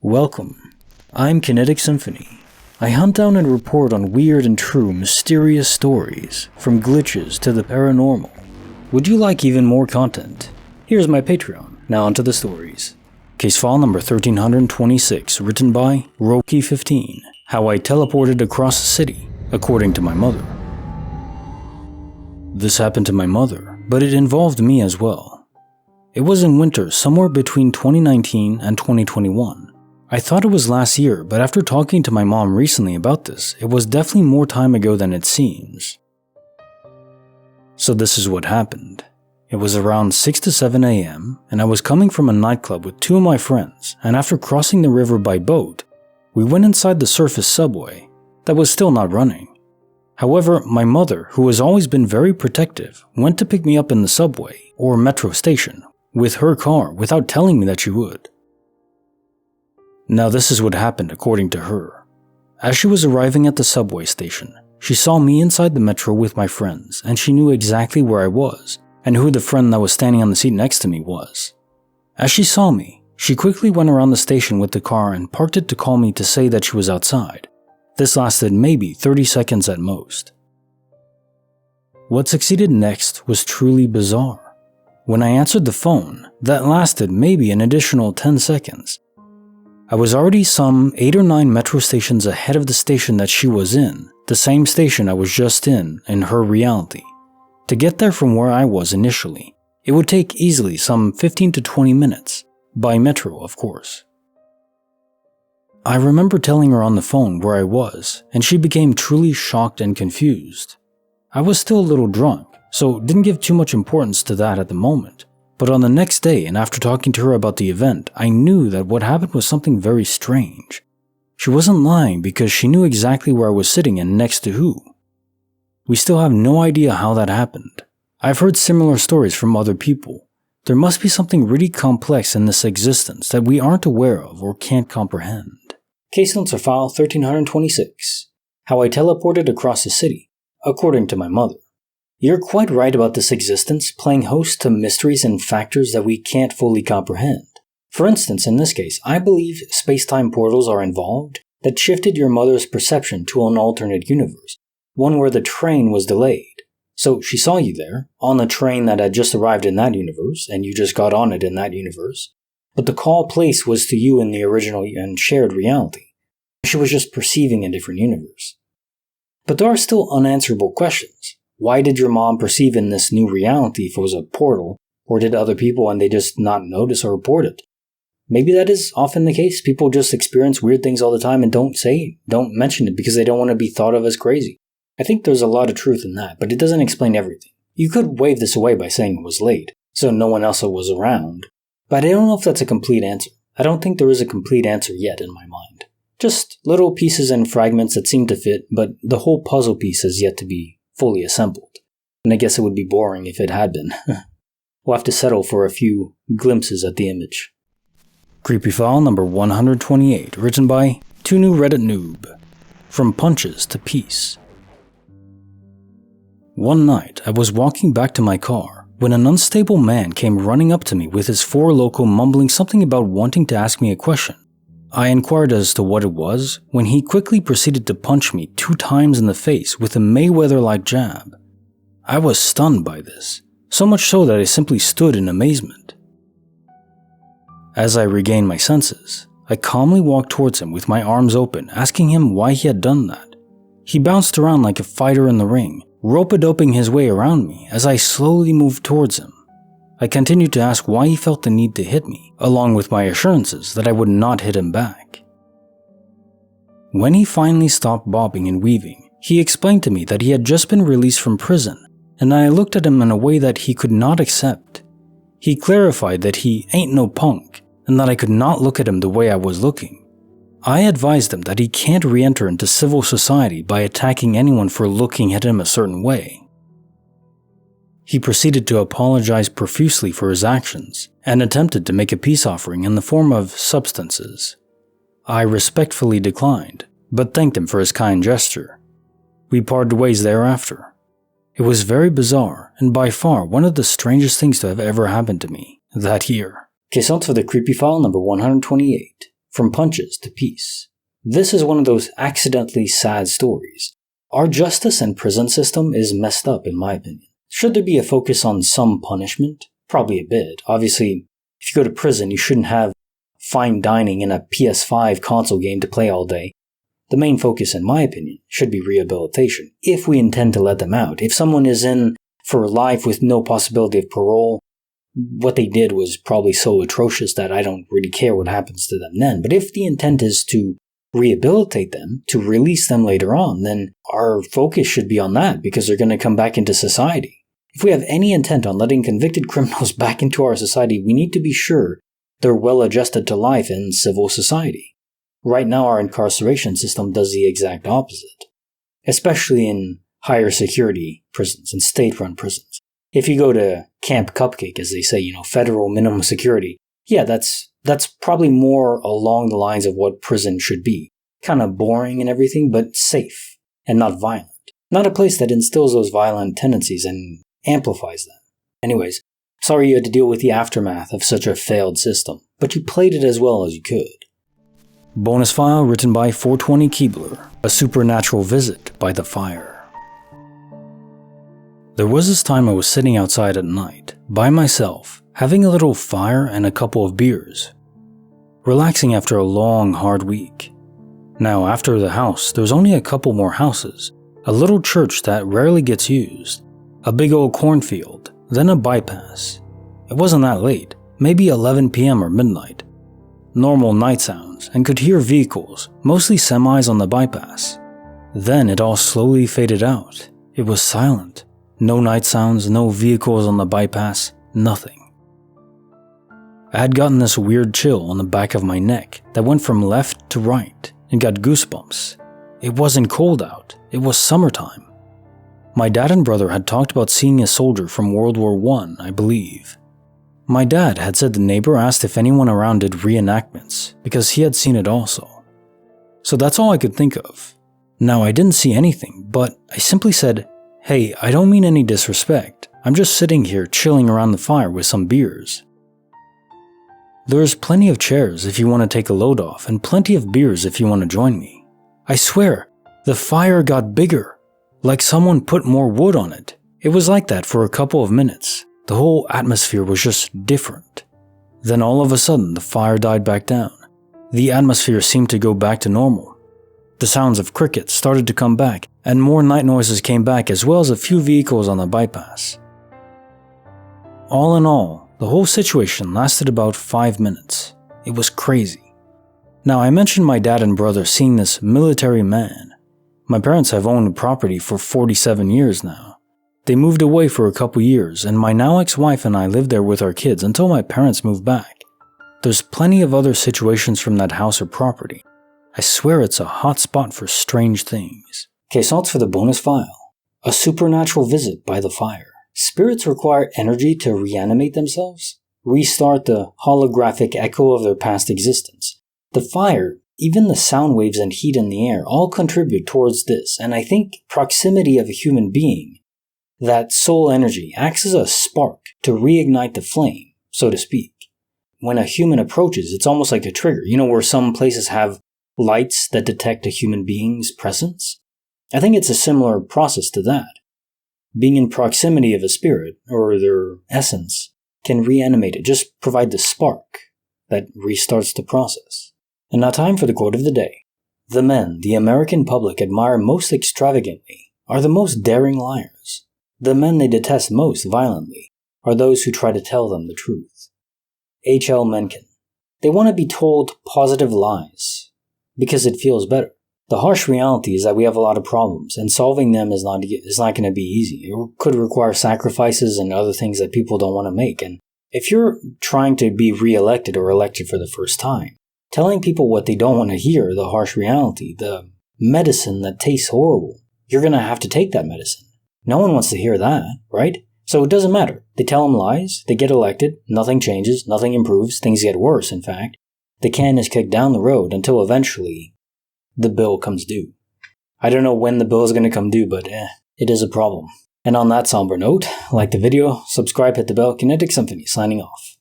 Welcome. I'm Kinetic Symphony. I hunt down and report on weird and true mysterious stories, from glitches to the paranormal. Would you like even more content? Here's my Patreon. Now onto the stories. Case file number 1326, written by Roki15. How I teleported across the city, according to my mother. This happened to my mother, but it involved me as well. It was in winter, somewhere between 2019 and 2021. I thought it was last year, but after talking to my mom recently about this, it was definitely more time ago than it seems. So this is what happened. It was around 6 to 7 a.m., and I was coming from a nightclub with two of my friends, and after crossing the river by boat, we went inside the surface subway that was still not running. However, my mother, who has always been very protective, went to pick me up in the subway, or metro station, with her car without telling me that she would. Now this is what happened according to her. As she was arriving at the subway station, she saw me inside the metro with my friends, and she knew exactly where I was, and who the friend that was standing on the seat next to me was. As she saw me, she quickly went around the station with the car and parked it to call me to say that she was outside. This lasted maybe 30 seconds at most. What succeeded next was truly bizarre. When I answered the phone, that lasted maybe an additional 10 seconds. I was already some 8 or 9 metro stations ahead of the station that she was in, the same station I was just in her reality. To get there from where I was initially, it would take easily some 15 to 20 minutes, by metro of course. I remember telling her on the phone where I was, and she became truly shocked and confused. I was still a little drunk, so didn't give too much importance to that at the moment. But on the next day, and after talking to her about the event, I knew that what happened was something very strange. She wasn't lying because she knew exactly where I was sitting and next to who. We still have no idea how that happened. I've heard similar stories from other people. There must be something really complex in this existence that we aren't aware of or can't comprehend. Case notes are file 1326. How I teleported across the city, according to my mother. You're quite right about this existence playing host to mysteries and factors that we can't fully comprehend. For instance, in this case, I believe space-time portals are involved that shifted your mother's perception to an alternate universe, one where the train was delayed. So she saw you there, on the train that had just arrived in that universe, and you just got on it in that universe, but the call place was to you in the original and shared reality. She was just perceiving a different universe. But there are still unanswerable questions. Why did your mom perceive in this new reality if it was a portal, or did other people and they just not notice or report it? Maybe that is often the case. People just experience weird things all the time and don't mention it because they don't want to be thought of as crazy. I think there's a lot of truth in that, but it doesn't explain everything. You could wave this away by saying it was late, so no one else was around, but I don't know if that's a complete answer. I don't think there is a complete answer yet in my mind. Just little pieces and fragments that seem to fit, but the whole puzzle piece has yet to be fully assembled. And I guess it would be boring if it had been. We'll have to settle for a few glimpses at the image. Creepy file number 128, written by Two New Reddit Noob. From Punches to Peace. One night, I was walking back to my car when an unstable man came running up to me with his Four Loko mumbling something about wanting to ask me a question. I inquired as to what it was when he quickly proceeded to punch me 2 times in the face with a Mayweather-like jab. I was stunned by this, so much so that I simply stood in amazement. As I regained my senses, I calmly walked towards him with my arms open, asking him why he had done that. He bounced around like a fighter in the ring, rope-a-doping his way around me as I slowly moved towards him. I continued to ask why he felt the need to hit me, along with my assurances that I would not hit him back. When he finally stopped bobbing and weaving, he explained to me that he had just been released from prison, and I looked at him in a way that he could not accept. He clarified that he ain't no punk, and that I could not look at him the way I was looking. I advised him that he can't re-enter into civil society by attacking anyone for looking at him a certain way. He proceeded to apologize profusely for his actions and attempted to make a peace offering in the form of substances. I respectfully declined, but thanked him for his kind gesture. We parted ways thereafter. It was very bizarre and by far one of the strangest things to have ever happened to me that year. Case notes for the creepy file number 128 from punches to peace. This is one of those accidentally sad stories. Our justice and prison system is messed up, in my opinion. Should there be a focus on some punishment? Probably a bit. Obviously, if you go to prison, you shouldn't have fine dining in a PS5 console game to play all day. The main focus, in my opinion, should be rehabilitation, if we intend to let them out. If someone is in for life with no possibility of parole, what they did was probably so atrocious that I don't really care what happens to them then. But if the intent is to rehabilitate them, to release them later on, then our focus should be on that, because they're going to come back into society. If we have any intent on letting convicted criminals back into our society, we need to be sure they're well adjusted to life in civil society. Right now, our incarceration system does the exact opposite, especially in higher security prisons and state-run prisons. If you go to Camp Cupcake, as they say, federal minimum security, yeah, that's probably more along the lines of what prison should be. Kind of boring and everything, but safe and not violent. Not a place that instills those violent tendencies and amplifies them. Anyways, sorry you had to deal with the aftermath of such a failed system, but you played it as well as you could. Bonus file written by 420 Keebler, A Supernatural Visit by the Fire. There was this time I was sitting outside at night, by myself, having a little fire and a couple of beers. Relaxing after a long, hard week. Now, after the house, there's only a couple more houses, a little church that rarely gets used, a big old cornfield, then a bypass. It wasn't that late, maybe 11 p.m. or midnight. Normal night sounds, and could hear vehicles, mostly semis on the bypass. Then it all slowly faded out. It was silent. No night sounds, no vehicles on the bypass, nothing. I had gotten this weird chill on the back of my neck that went from left to right and got goosebumps. It wasn't cold out, it was summertime. My dad and brother had talked about seeing a soldier from World War I believe. My dad had said the neighbor asked if anyone around did reenactments, because he had seen it also. So that's all I could think of. Now I didn't see anything, but I simply said, "Hey, I don't mean any disrespect. I'm just sitting here chilling around the fire with some beers." There's plenty of chairs if you want to take a load off, and plenty of beers if you want to join me. I swear, the fire got bigger, like someone put more wood on it. It was like that for a couple of minutes. The whole atmosphere was just different. Then all of a sudden, the fire died back down. The atmosphere seemed to go back to normal. The sounds of crickets started to come back, and more night noises came back, as well as a few vehicles on the bypass. All in all, the whole situation lasted about 5 minutes. It was crazy. Now, I mentioned my dad and brother seeing this military man. My parents have owned property for 47 years now. They moved away for a couple years, and my now ex-wife and I lived there with our kids until my parents moved back. There's plenty of other situations from that house or property. I swear it's a hot spot for strange things. Okay, so it's for the bonus file. A supernatural visit by the fire. Spirits require energy to reanimate themselves, restart the holographic echo of their past existence. The fire, even the sound waves and heat in the air, all contribute towards this, and I think proximity of a human being, that soul energy, acts as a spark to reignite the flame, so to speak. When a human approaches, it's almost like a trigger. Where some places have lights that detect a human being's presence? I think it's a similar process to that. Being in proximity of a spirit, or their essence, can reanimate it, just provide the spark that restarts the process. And now time for the quote of the day. The men the American public admire most extravagantly are the most daring liars. The men they detest most violently are those who try to tell them the truth. H.L. Mencken. They want to be told positive lies because it feels better. The harsh reality is that we have a lot of problems, and solving them is not going to be easy. It could require sacrifices and other things that people don't want to make. And if you're trying to be re-elected or elected for the first time, telling people what they don't want to hear, the harsh reality, the medicine that tastes horrible, you're going to have to take that medicine. No one wants to hear that, right? So it doesn't matter. They tell them lies, they get elected, nothing changes, nothing improves, things get worse, in fact. The can is kicked down the road until eventually the bill comes due. I don't know when the bill is going to come due, but it is a problem. And on that somber note, like the video, subscribe, hit the bell. Kinetic Symphony signing off.